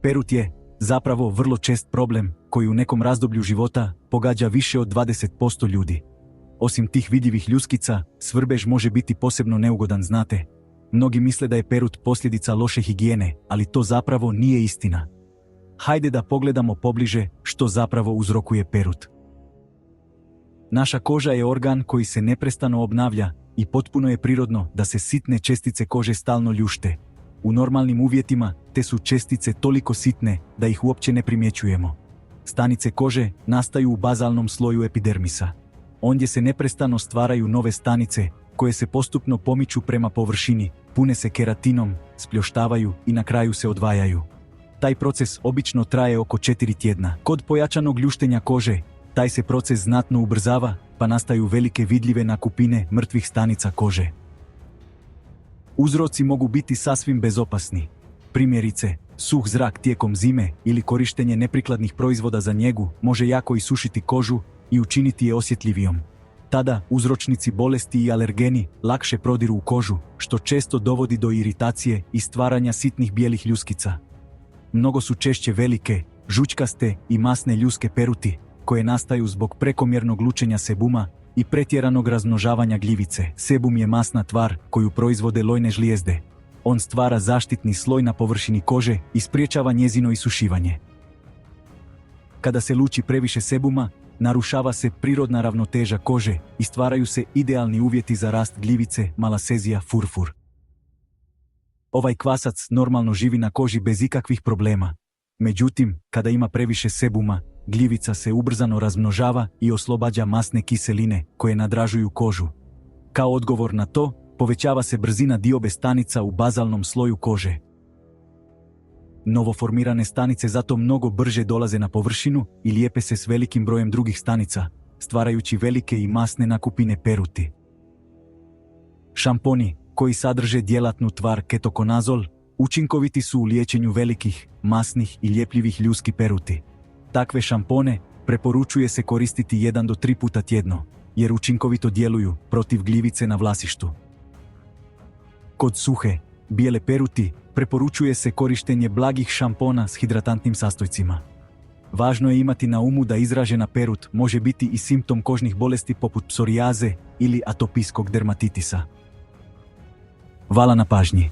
Perut je, zapravo, vrlo čest problem koji u nekom razdoblju života pogađa više od 20% ljudi. Osim tih vidljivih ljuskica, svrbež može biti posebno neugodan, znate. Mnogi misle da je perut posljedica loše higijene, ali to zapravo nije istina. Hajde da pogledamo pobliže što zapravo uzrokuje perut. Naša koža je organ koji se neprestano obnavlja i potpuno je prirodno da se sitne čestice kože stalno ljušte. U normalnim uvjetima te su čestice toliko sitne da ih uopće ne primjećujemo. Stanice kože nastaju u bazalnom sloju epidermisa. Ondje se neprestano stvaraju nove stanice koje se postupno pomiču prema površini, pune se keratinom, spljoštavaju i na kraju se odvajaju. Taj proces obično traje oko 4 tjedna. Kod pojačanog ljuštenja kože, taj se proces znatno ubrzava, pa nastaju velike vidljive nakupine mrtvih stanica kože. Uzroci mogu biti sasvim bezopasni. Primjerice, suh zrak tijekom zime ili korištenje neprikladnih proizvoda za njegu može jako isušiti kožu i učiniti je osjetljivijom. Tada uzročnici bolesti i alergeni lakše prodiru u kožu, što često dovodi do iritacije i stvaranja sitnih bijelih ljuskica. Mnogo su češće velike, žućkaste i masne ljuske peruti, koje nastaju zbog prekomjernog lučenja sebuma i pretjeranog razmnožavanja gljivice. Sebum je masna tvar koju proizvode lojne žlijezde. On stvara zaštitni sloj na površini kože i spriječava njezino isušivanje. Kada se luči previše sebuma, narušava se prirodna ravnoteža kože i stvaraju se idealni uvjeti za rast gljivice Malassezia furfur. Ovaj kvasac normalno živi na koži bez ikakvih problema. Međutim, kada ima previše sebuma, gljivica se ubrzano razmnožava i oslobađa masne kiseline koje nadražuju kožu. Kao odgovor na to, povećava se brzina diobe stanica u bazalnom sloju kože. Novoformirane stanice zato mnogo brže dolaze na površinu i lijepe se s velikim brojem drugih stanica, stvarajući velike i masne nakupine peruti. Šamponi, koji sadrže djelatnu tvar ketokonazol, učinkoviti su u liječenju velikih, masnih i ljepljivih ljuski peruti. Takve šampone preporučuje se koristiti 1 do 3 puta tjedno, jer učinkovito djeluju protiv gljivice na vlasištu. Kod suhe, bijele peruti preporučuje se korištenje blagih šampona s hidratantnim sastojcima. Važno je imati na umu da izražena perut može biti i simptom kožnih bolesti poput psorijaze ili atopijskog dermatitisa. Hvala na pažnji.